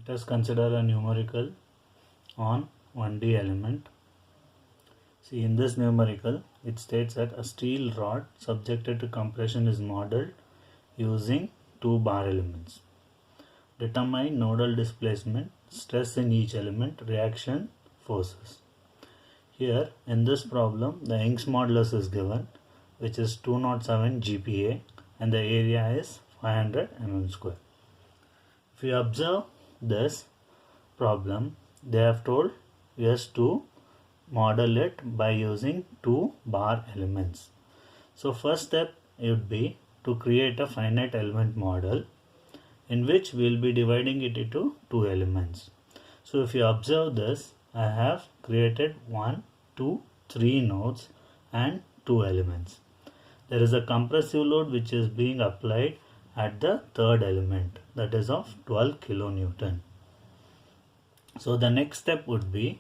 Let us consider a numerical on 1D element. See, in this numerical, it states that a steel rod subjected to compression is modeled using two bar elements. Determine nodal displacement, stress in each element, reaction forces. Here, in this problem, the Young's modulus is given, which is 207 GPa, and the area is 500 mm square. If you observe this problem, they have told us to model it by using two bar elements. So first step would be to create a finite element model in which we will be dividing it into two elements. So if you observe this, I have created 1, 2, 3 nodes and 2 elements. There is a compressive load which is being applied at the third element, that is of 12 kilonewton. So the next step would be,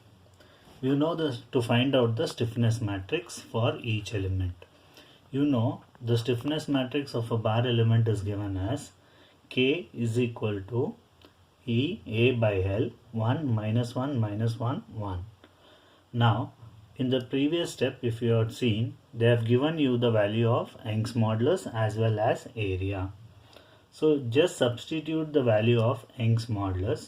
you know, to find out the stiffness matrix for each element. You know, the stiffness matrix of a bar element is given as K is equal to E A by L 1 minus 1 minus 1 1. Now in the previous step, if you had seen, they have given you the value of Young's modulus as well as area. So just substitute the value of Young's modulus,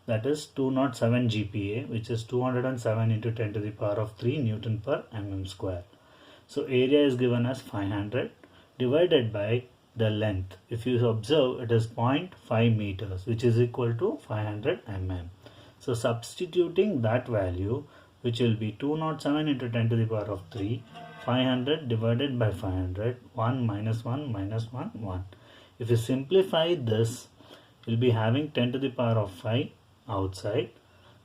that is 207 GPa, which is 207 into 10 to the power of 3 Newton per mm square. So area is given as 500 divided by the length. If you observe, it is 0.5 meters, which is equal to 500 mm. So substituting that value, which will be 207 into 10 to the power of 3, 500 divided by 500, 1 minus 1 minus 1, 1. If you simplify this, you will be having 10 to the power of 5 outside.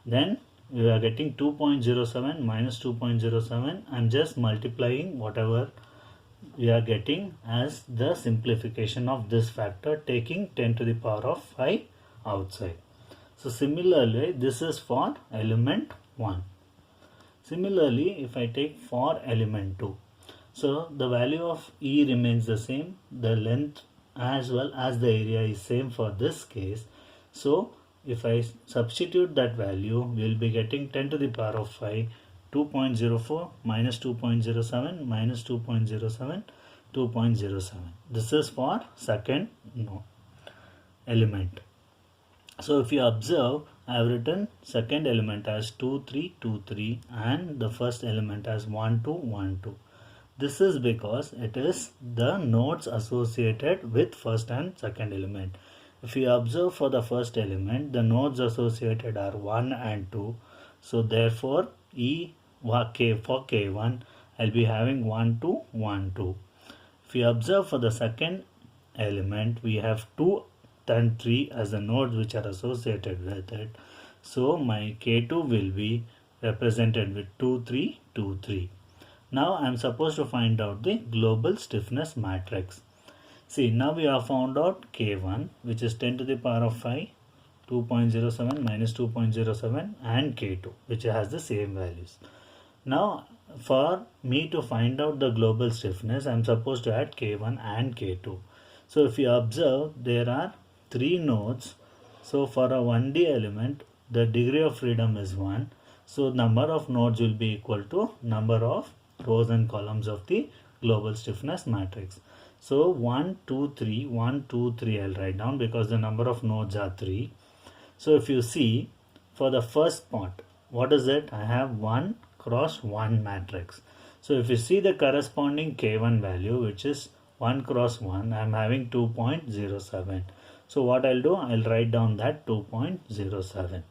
Then you are getting 2.07 minus 2.07. I am just multiplying whatever we are getting as the simplification of this factor, taking 10 to the power of 5 outside. So similarly, this is for element 1. Similarly, if I take for element 2, so the value of E remains the same, the length as well as the area is same for this case. So if I substitute that value, we will be getting 10 to the power of 5, 2.04 minus 2.07 minus 2.07, 2.07. This is for second element. So if you observe, I have written second element as 2, 3, 2, 3 and the first element as 1, 2, 1, 2. This is because it is the nodes associated with first and second element. If you observe for the first element, the nodes associated are 1 and 2. So therefore, for K1, I will be having 1, 2, 1, 2. If you observe for the second element, we have 2 and 3 as the nodes which are associated with it. So my K2 will be represented with 2, 3, 2, 3. Now I am supposed to find out the global stiffness matrix. See, now we have found out K1, which is 10 to the power of 5, 2.07 minus 2.07 and K2, which has the same values. Now for me to find out the global stiffness, I am supposed to add K1 and K2. So if you observe, there are 3 nodes. So for a 1D element, the degree of freedom is 1. So number of nodes will be equal to number of rows and columns of the global stiffness matrix. So 1, 2, 3, 1, 2, 3 I will write down because the number of nodes are 3. So if you see, for the first part, what is it? I have 1 cross 1 matrix. So if you see the corresponding K1 value, which is 1 cross 1, I am having 2.07. So what I'll do, I'll write down that 2.07.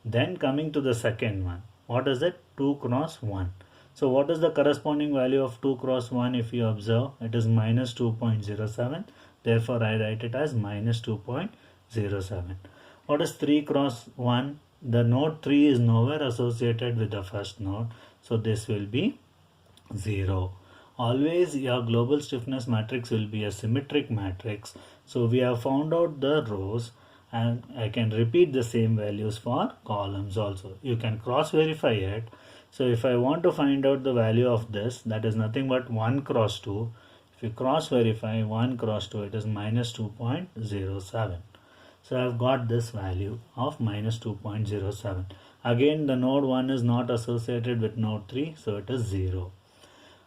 Then coming to the second one, what is it? 2 cross 1. So what is the corresponding value of 2 cross 1? If you observe, it is minus 2.07. Therefore, I write it as minus 2.07. What is 3 cross 1? The node 3 is nowhere associated with the first node. So this will be 0. Always your global stiffness matrix will be a symmetric matrix. So we have found out the rows and I can repeat the same values for columns also. You can cross verify it. So if I want to find out the value of this, that is nothing but 1 cross 2. If you cross verify 1 cross 2, it is minus 2.07. So I've got this value of minus 2.07. Again, the node 1 is not associated with node 3, so it is 0.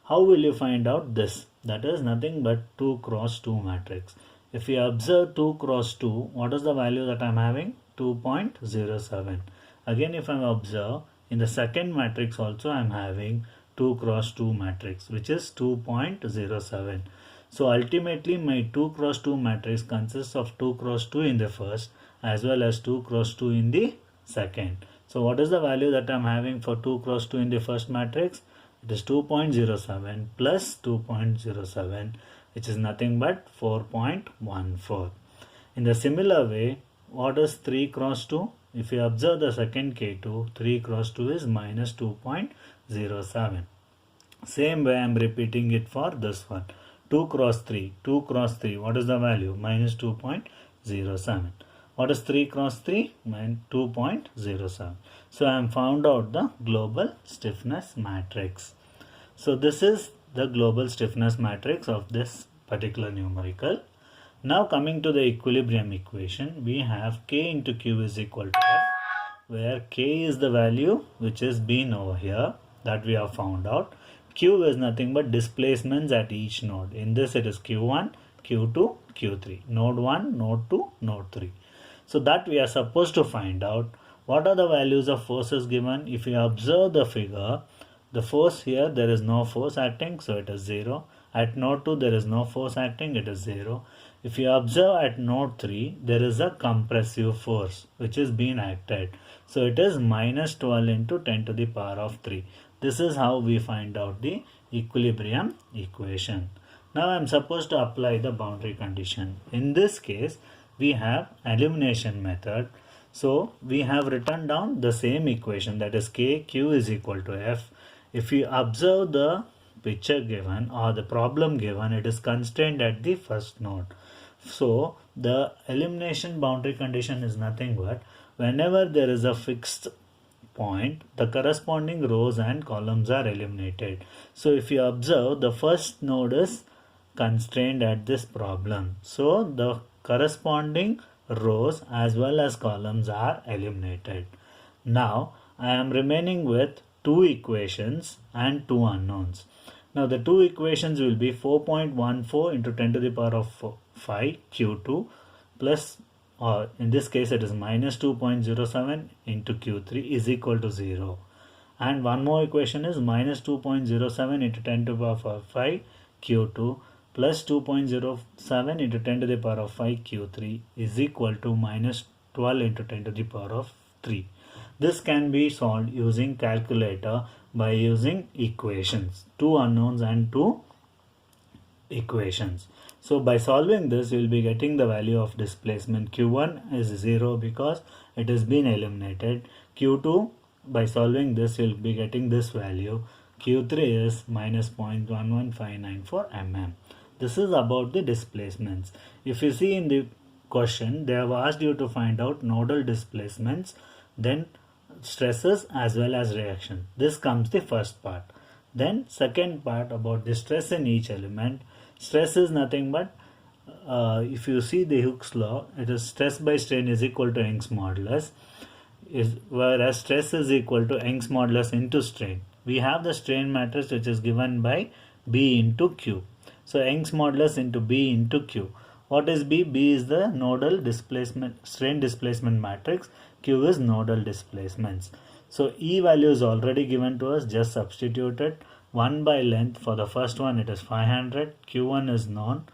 How will you find out this? That is nothing but 2 cross 2 matrix. If you observe 2 cross 2, what is the value that I am having? 2.07. Again, if I observe in the second matrix also, I am having 2 cross 2 matrix, which is 2.07. So ultimately my 2 cross 2 matrix consists of 2 cross 2 in the first as well as 2 cross 2 in the second. So what is the value that I am having for 2 cross 2 in the first matrix? It is 2.07 plus 2.07, which is nothing but 4.14. In the similar way, what is 3 cross 2? If you observe the second K2, 3 cross 2 is minus 2.07. Same way I am repeating it for this one. 2 cross 3, 2 cross 3, what is the value? Minus 2.07. What is 3 cross 3? 2.07. So I am found out the global stiffness matrix. So this is the global stiffness matrix of this particular numerical. Now coming to the equilibrium equation, we have K into Q is equal to F, where K is the value which is been over here that we have found out. Q is nothing but displacements at each node. In this it is Q1, Q2, Q3. Node 1, node 2, node 3. So that we are supposed to find out what are the values of forces given. If you observe the figure, the force here, there is no force acting, so it is 0. At node 2 there is no force acting, it is 0. If you observe at node 3, there is a compressive force which is being acted. So it is minus 12 into 10 to the power of 3. This is how we find out the equilibrium equation. Now I am supposed to apply the boundary condition. In this case, we have elimination method. So we have written down the same equation, that is KQ is equal to F. If you observe the picture given or the problem given, it is constrained at the first node. So the elimination boundary condition is nothing but whenever there is a fixed point, the corresponding rows and columns are eliminated. So if you observe, the first node is constrained at this problem. So the corresponding rows as well as columns are eliminated. Now I am remaining with two equations and two unknowns. Now the two equations will be 4.14 into 10 to the power of 5 Q2 plus, or in this case it is minus 2.07 into Q3 is equal to 0. And one more equation is minus 2.07 into 10 to the power of 5 Q2 plus 2.07 into 10 to the power of 5 Q3 is equal to minus 12 into 10 to the power of 3. This can be solved using calculator by using equations, two unknowns and two equations. So by solving this, you will be getting the value of displacement. Q1 is 0 because it has been eliminated. Q2, by solving this, you will be getting this value. Q3 is minus 0.11594 mm. This is about the displacements. If you see in the question, they have asked you to find out nodal displacements, then stresses as well as reaction. This comes the first part. Then second part about the stress in each element. Stress is nothing but if you see the Hooke's law, it is stress by strain is equal to Young's modulus, whereas stress is equal to Young's modulus into strain. We have the strain matrix which is given by B into Q. So Young's modulus into B into Q. What is B? B is the nodal displacement, strain displacement matrix. Q is nodal displacements. So E value is already given to us, just substitute it. 1 by length, for the first one it is 500, Q1 is known,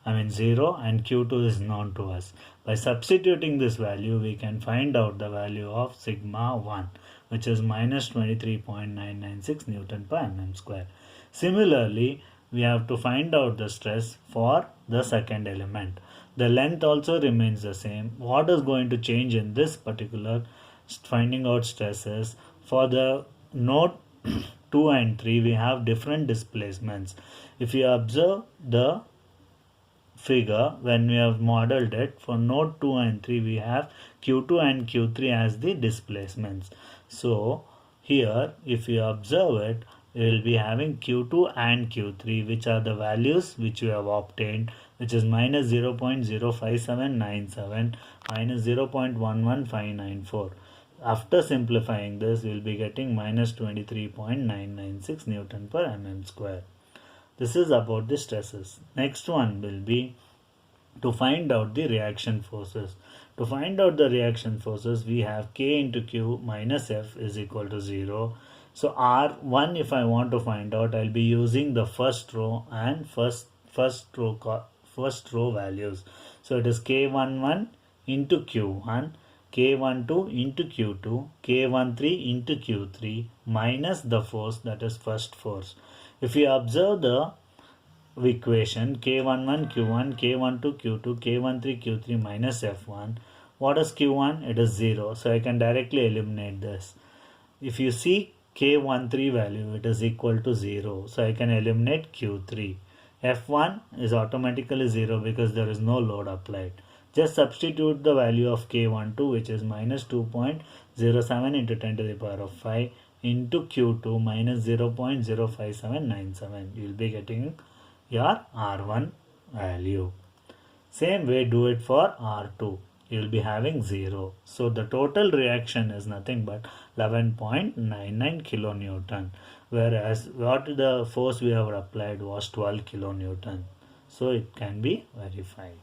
0, and Q2 is known to us. By substituting this value, we can find out the value of sigma 1, which is minus 23.996 Newton per mm square. Similarly, we have to find out the stress for the second element. The length also remains the same. What is going to change in this particular finding out stresses? For the node 2 and 3, we have different displacements. If you observe the figure when we have modeled it, for node 2 and 3 we have Q2 and Q3 as the displacements. So here if you observe it, we will be having Q2 and Q3, which are the values which we have obtained, which is minus 0.05797 minus 0.11594. After simplifying this, we will be getting minus 23.996 Newton per mm square. This is about the stresses. Next one will be to find out the reaction forces. To find out the reaction forces, we have K into Q minus F is equal to 0. So R1, if I want to find out, I'll be using the first row and first row values. So it is K11 into Q1, K12 into Q2, K13 into Q3 minus the force, that is first force. If you observe the equation K11 Q1, K12 Q2, K13 Q3 minus F1, what is Q1? It is 0. So I can directly eliminate this. If you see K13 value, it is equal to 0. So I can eliminate Q3. F1 is automatically 0 because there is no load applied. Just substitute the value of K12, which is minus 2.07 into 10 to the power of 5 into Q2 minus 0.05797. You will be getting your R1 value. Same way do it for R2. You will be having 0. So the total reaction is nothing but 11.99 kilonewton, whereas what the force we have applied was 12 kilonewton. So it can be verified.